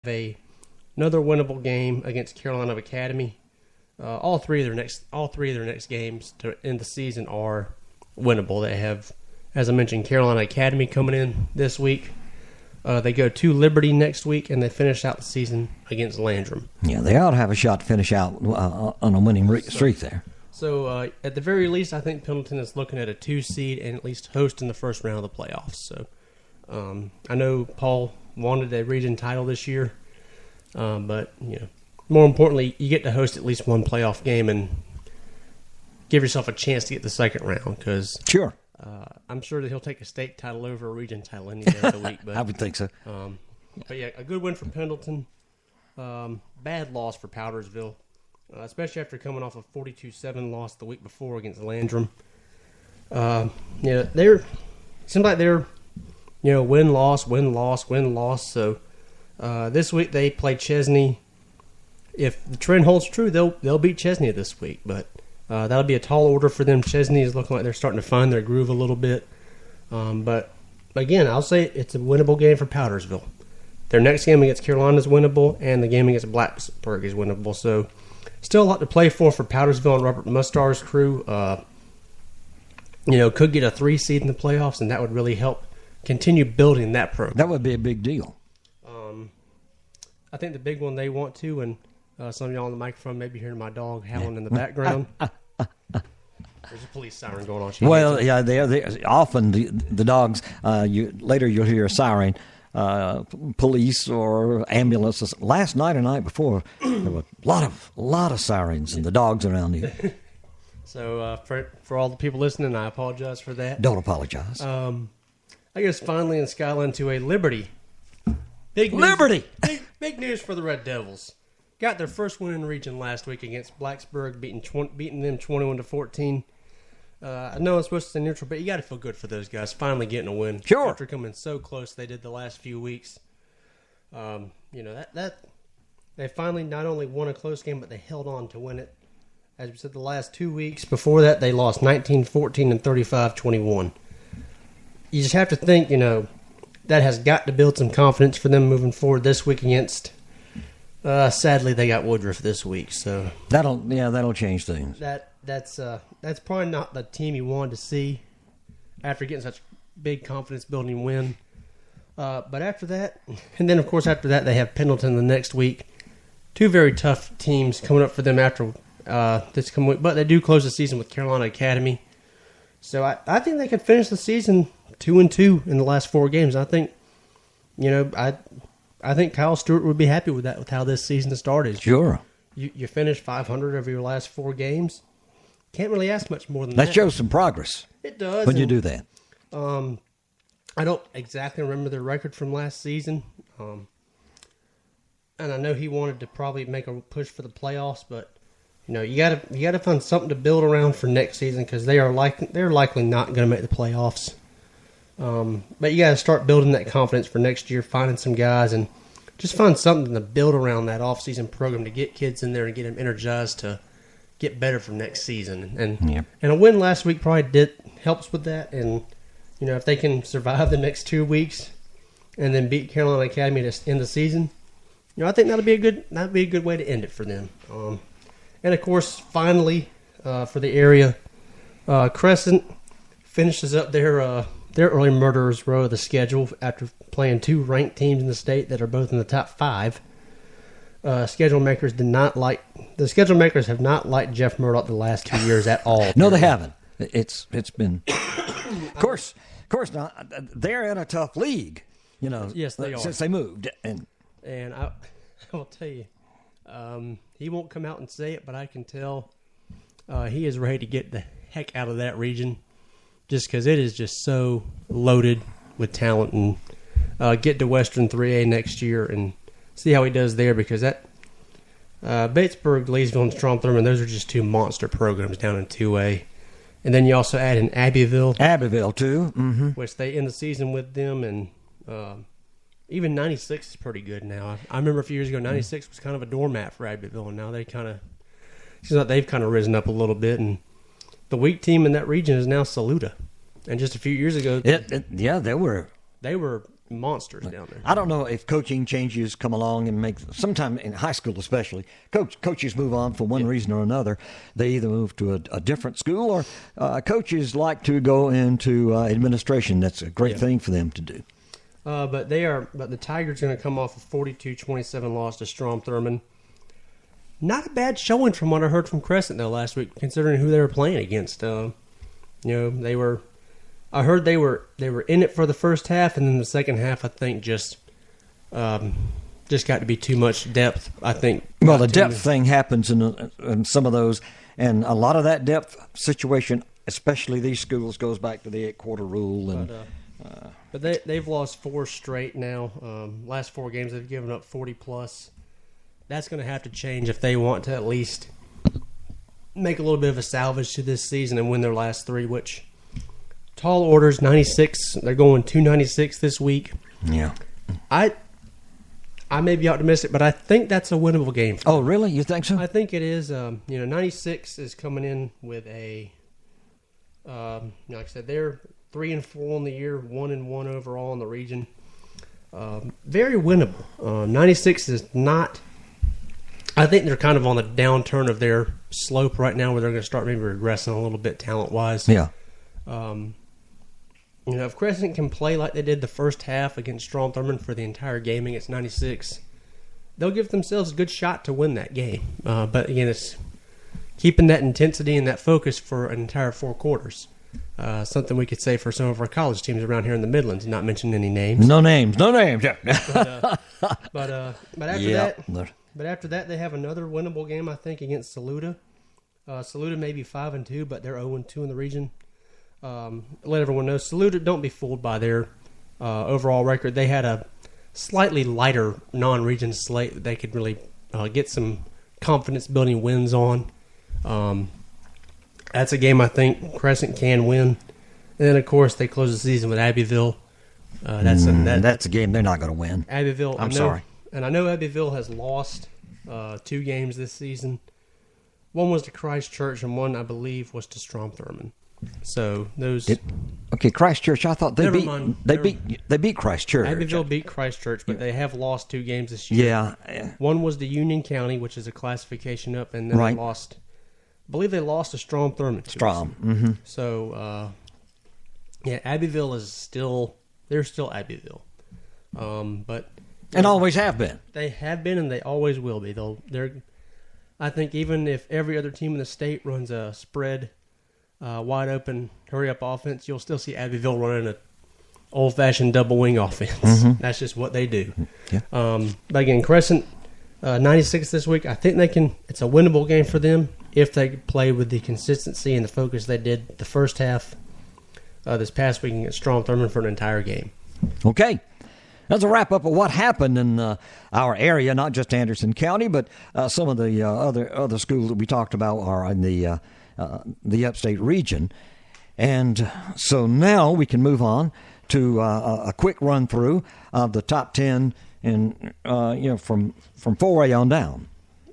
another winnable game against Carolina Academy. All three of their next games to end the season are winnable. They have, as I mentioned, Carolina Academy coming in this week. They go to Liberty next week, and they finish out the season against Landrum. Yeah, they ought to have a shot to finish out on a winning streak there. So at the very least, I think Pendleton is looking at a 2 seed and at least hosting the first round of the playoffs. So I know Paul wanted a region title this year, but more importantly, you get to host at least one playoff game and give yourself a chance to get the second round. Because sure, I'm sure that he'll take a state title over a region title any day of the week. But I would think so. But yeah, a good win for Pendleton. Bad loss for Powdersville, especially after coming off a 42-7 loss the week before against Landrum. They're seems like they're win loss. So this week they play Chesney. If the trend holds true, they'll beat Chesney this week, but that'll be a tall order for them. Chesney is looking like they're starting to find their groove a little bit. But again, I'll say it's a winnable game for Powdersville. Their next game against Carolina is winnable, and the game against Blacksburg is winnable. So still a lot to play for Powdersville and Robert Mustar's crew. Could get a 3 seed in the playoffs, and that would really help continue building that program. That would be a big deal. I think the big one they want to, and some of y'all on the microphone may be hearing my dog howling in the background. There's a police siren going on. Well, yeah, they often the dogs. Later you'll hear a siren, police or ambulances. Last night or night before, there were a lot of sirens and the dogs around here. So for all the people listening, I apologize for that. Don't apologize. I guess finally in Skyline to a Liberty. Big news, Liberty! Big news for the Red Devils. Got their first win in the region last week against Blacksburg, beating them 21-14. I know I'm supposed to stay neutral, but you got to feel good for those guys finally getting a win. Sure. After coming so close they did the last few weeks. That they finally not only won a close game, but they held on to win it. As we said, the last 2 weeks before that, they lost 19-14 and 35-21. You just have to think, that has got to build some confidence for them moving forward this week against. Sadly, they got Woodruff this week, so that'll change things. That's probably not the team you wanted to see after getting such big confidence building win. But after that, and then of course after that, they have Pendleton the next week. 2 very tough teams coming up for them after this coming week, but they do close the season with Carolina Academy. So I think they could finish the season 2-2 in the last 4 games. I think, I think Kyle Stewart would be happy with that, with how this season has started. Sure. You finished 500 over your last 4 games. Can't really ask much more than that. That shows some progress. It does. When you do that. I don't exactly remember their record from last season. And I know he wanted to probably make a push for the playoffs, but you gotta find something to build around for next season because they're likely not going to make the playoffs. But you got to start building that confidence for next year, finding some guys, and just find something to build around that off-season program to get kids in there and get them energized to get better for next season. And a win last week probably helps with that. And if they can survive the next 2 weeks and then beat Carolina Academy to end the season, I think that'd be a good way to end it for them. And of course, finally for the area, Crescent finishes up their early murderers row of the schedule after playing 2 ranked teams in the state that are both in the top 5. Schedule makers have not liked Jeff Murdoch the last 2 years at all. No, they haven't. It's been, of course. Now they're in a tough league. Yes, they are since they moved. And I will tell you, he won't come out and say it, but I can tell he is ready to get the heck out of that region. Just because it is just so loaded with talent, and get to Western 3A next year and see how he does there, because that Batesburg, Leesville, and Strom Thurmond, those are just 2 monster programs down in 2A. And then you also add in Abbeville too, which they end the season with them, and even 96 is pretty good now. I remember a few years ago, 96 was kind of a doormat for Abbeville, and now seems like they've kind of risen up a little bit, and the weak team in that region is now Saluda. And just a few years ago, they were monsters down there. I don't know if coaching changes come along and make, sometime in high school especially, coaches move on for one reason or another. They either move to a different school, or coaches like to go into administration. That's a great thing for them to do. But the Tigers are going to come off a 42-27 loss to Strom Thurmond. Not a bad showing from what I heard from Crescent though last week, considering who they were playing against. I heard they were in it for the first half, and then the second half, I think, just got to be too much depth. I think. Well, the depth thing happens in some of those, and a lot of that depth situation, especially these schools, goes back to the 8-quarter rule. And but they've lost 4 straight now. Last 4 games, they've given up 40+. That's going to have to change if they want to at least make a little bit of a salvage to this season and win their last 3, which tall orders, 96. They're going 296 this week. Yeah. I may be optimistic, but I think that's a winnable game. Oh, really? You think so? I think it is. 96 is coming in with a, like I said, they're 3-4 on the year, 1-1 overall in the region. Very winnable. 96 is not. I think they're kind of on the downturn of their slope right now, where they're going to start maybe regressing a little bit talent-wise. Yeah. If Crescent can play like they did the first half against Strom Thurmond for the entire game against 96, they'll give themselves a good shot to win that game. But again, it's keeping that intensity and that focus for an entire 4 quarters. Something we could say for some of our college teams around here in the Midlands, not mentioning any names. No names. But after that, they have another winnable game, I think, against Saluda. Saluda may be 5-2, but they're 0-2 in the region. Let everyone know, Saluda, don't be fooled by their overall record. They had a slightly lighter non-region slate that they could really get some confidence-building wins on. That's a game I think Crescent can win. And then, of course, they close the season with Abbeville. That's a game they're not going to win. Abbeville. I'm sorry. And I know Abbeville has lost 2 games this season. One was to Christchurch, and one, I believe, was to Strom Thurmond. So those. Christchurch. I thought they beat Christchurch. Abbeville beat Christchurch, but they have lost 2 games this year. Yeah. One was to Union County, which is a classification up, and then they lost. I believe they lost to Strom Thurmond. Strom. Mm-hmm. So, Abbeville is still. They're still Abbeville, but. And always have been. They have been, and they always will be. I think even if every other team in the state runs a spread, wide open, hurry up offense, you'll still see Abbeville running an old fashioned double wing offense. Mm-hmm. That's just what they do. Yeah. But again, Crescent 96 this week. I think they can. It's a winnable game for them if they play with the consistency and the focus they did the first half this past week against Strom Thurmond for an entire game. Okay. That's a wrap-up of what happened in our area, not just Anderson County, but some of the other schools that we talked about are in the upstate region. And so now we can move on to a quick run-through of the top 10 from 4A on down.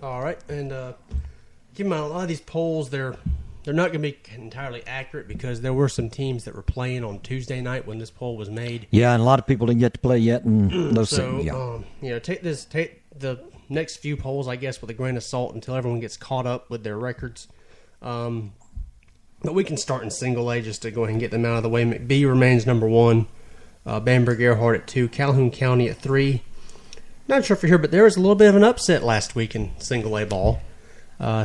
All right. And keep in mind, a lot of these polls, they're not going to be entirely accurate because there were some teams that were playing on Tuesday night when this poll was made. Yeah, and a lot of people didn't get to play yet, and those things. Yeah. Take the next few polls, I guess, with a grain of salt until everyone gets caught up with their records. But we can start in single A just to go ahead and get them out of the way. McBee remains number 1. Bamberg Earhart at 2. Calhoun County at 3. Not sure if you're here, but there was a little bit of an upset last week in single A ball.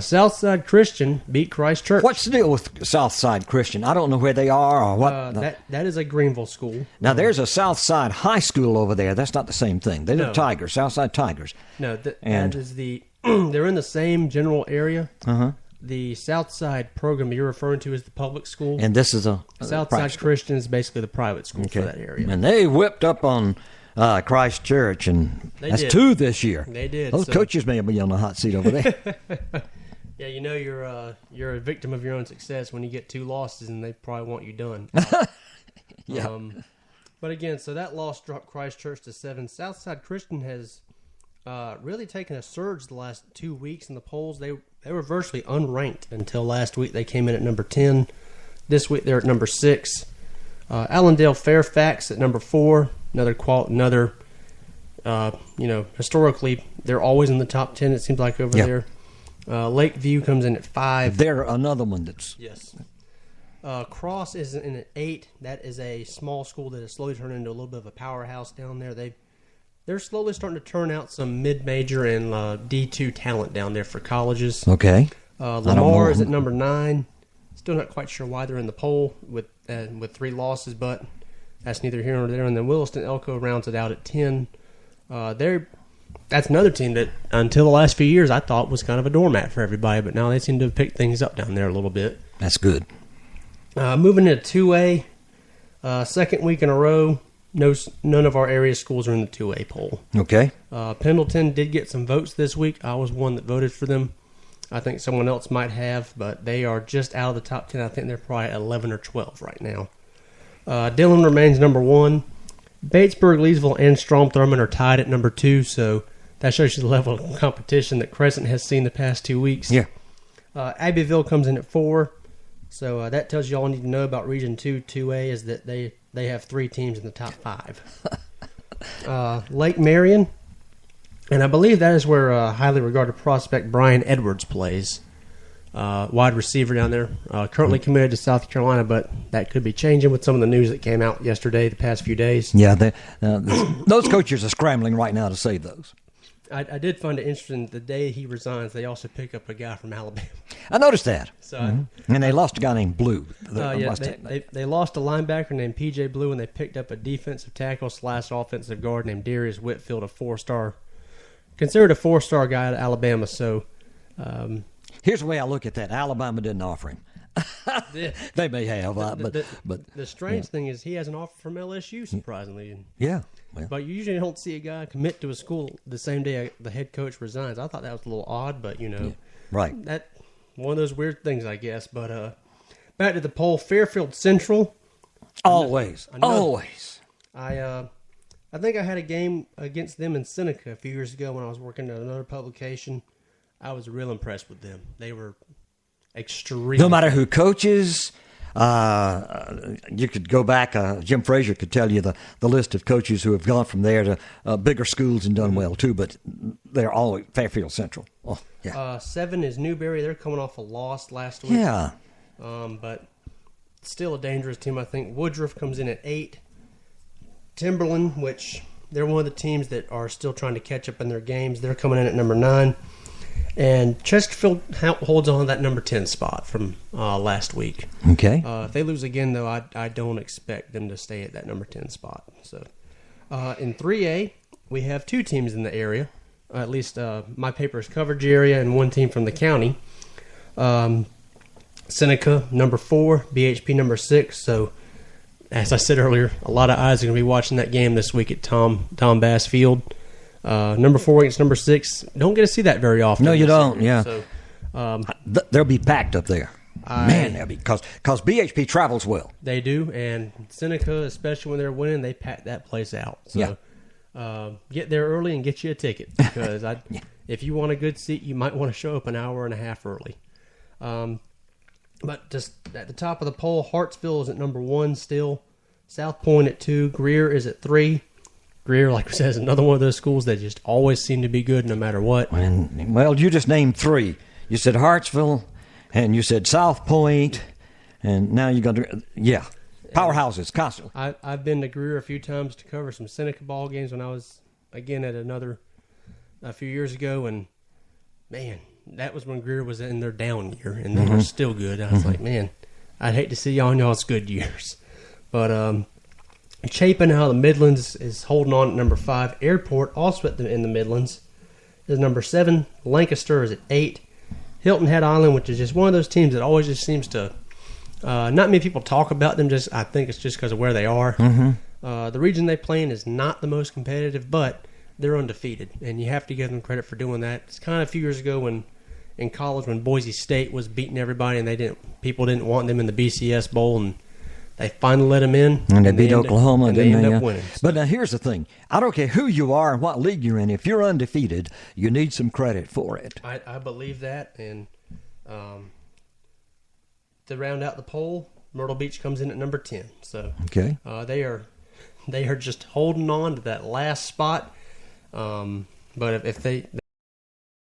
Southside Christian beat Christchurch. What's the deal with Southside Christian? I don't know where they are or what. That is a Greenville school. Now, there's a Southside High School over there. That's not the same thing. They're the Tigers, Southside Tigers. No, that is the. They're in the same general area. Uh-huh. The Southside program you're referring to is the public school. And this is a Southside Christian is basically the private school for that area. And they whipped up on Christchurch, and that's 2 this year. They did. Those coaches may be on the hot seat over there. Yeah, you're a victim of your own success when you get 2 losses, and they probably want you done. Yeah. But again, so that loss dropped Christchurch to 7. Southside Christian has really taken a surge the last 2 weeks in the polls. They were virtually unranked until last week. They came in at number 10. This week they're at number 6. Allendale Fairfax at number 4. Historically, they're always in the top 10, it seems like, over there. Lakeview comes in at 5. They're another one that's... Yes. Cross is in at 8. That is a small school that is slowly turning into a little bit of a powerhouse down there. They're slowly starting to turn out some mid-major and D2 talent down there for colleges. Okay. Lamar is at number 9. Still not quite sure why they're in the poll with 3 losses, but that's neither here nor there. And then Williston Elko rounds it out at 10. That's another team that, until the last few years, I thought was kind of a doormat for everybody, but now they seem to have picked things up down there a little bit. That's good. Moving into 2A, second week in a row, none of our area schools are in the 2A poll. Okay. Pendleton did get some votes this week. I was one that voted for them. I think someone else might have, but they are just out of the top 10. I think they're probably 11 or 12 right now. Dillon remains number 1. Batesburg, Leesville, and Strom Thurmond are tied at number 2, so that shows you the level of competition that Crescent has seen the past 2 weeks. Yeah. Abbeville comes in at 4, so that tells you all you need to know about Region 2, 2A, is that they have 3 teams in the top 5. Lake Marion, and I believe that is where highly regarded prospect Brian Edwards plays. Wide receiver down there, currently committed to South Carolina, but that could be changing with some of the news that came out yesterday, the past few days. Yeah, those coaches are scrambling right now to save those. I did find it interesting, the day he resigns, they also pick up a guy from Alabama. I noticed that. So, and they lost a guy named Blue. They lost a linebacker named P.J. Blue, and they picked up a defensive tackle / offensive guard named Darius Whitfield, considered a 4-star guy at Alabama. So, here's the way I look at that. Alabama didn't offer him. They may have, but the strange thing is he has an offer from LSU, surprisingly. Yeah. Well. But you usually don't see a guy commit to a school the same day the head coach resigns. I thought that was a little odd, but right. That one of those weird things, I guess. But back to the poll, Fairfield Central. Always. I think I had a game against them in Seneca a few years ago when I was working at another publication. I was real impressed with them. They were extremely. No matter who coaches, you could go back. Jim Frazier could tell you the list of coaches who have gone from there to bigger schools and done well too. But they're all Fairfield Central. Oh, yeah. 7 is Newberry. They're coming off a loss last week. Yeah. But still a dangerous team, I think. Woodruff comes in at 8. Timberland, which they're one of the teams that are still trying to catch up in their games. They're coming in at number 9. And Chesterfield holds on to that number 10 spot from last week. Okay. If they lose again, though, I don't expect them to stay at that number 10 spot. So, in 3A, we have 2 teams in the area. At least my paper's coverage area, and 1 team from the county. Seneca, number 4. BHP, number 6. So, as I said earlier, a lot of eyes are going to be watching that game this week at Tom Bass Field. Number 4 against number 6. Don't get to see that very often. No, you don't. Yeah. So, they'll be packed up there. They'll be because BHP travels well. They do, and Seneca, especially when they're winning, they pack that place out. So, get there early and get you a ticket because if you want a good seat, you might want to show up an hour and a half early. But just at the top of the poll, Hartsville is at number 1 still. South Point at 2. Greer is at 3. Greer, like I said, is another one of those schools that just always seem to be good no matter what. Well, you just named 3. You said Hartsville, and you said South Point, and now you're going to, powerhouses constantly. I've been to Greer a few times to cover some Seneca ball games when I was, again, at a few years ago, and, man, that was when Greer was in their down year, and they were still good. I was like, man, I'd hate to see y'all in y'all's good years. But, Chapin out of the Midlands is holding on at number 5. Airport, also in the Midlands, is number 7. Lancaster is at 8. Hilton Head Island, which is just one of those teams that always just seems to not many people talk about them. I think it's just because of where they are. The region they play in is not the most competitive, but they're undefeated, and you have to give them credit for doing that. It's kind of a few years ago when in college when Boise State was beating everybody, and people didn't want them in the BCS Bowl, and they finally let them in. And they beat Oklahoma, and didn't they they? end up winning. But now here's the thing. I don't care who you are and what league you're in. If you're undefeated, you need some credit for it. I believe that. And to round out the poll, Myrtle Beach comes in at number 10. So Okay. they are just holding on to that last spot. But if they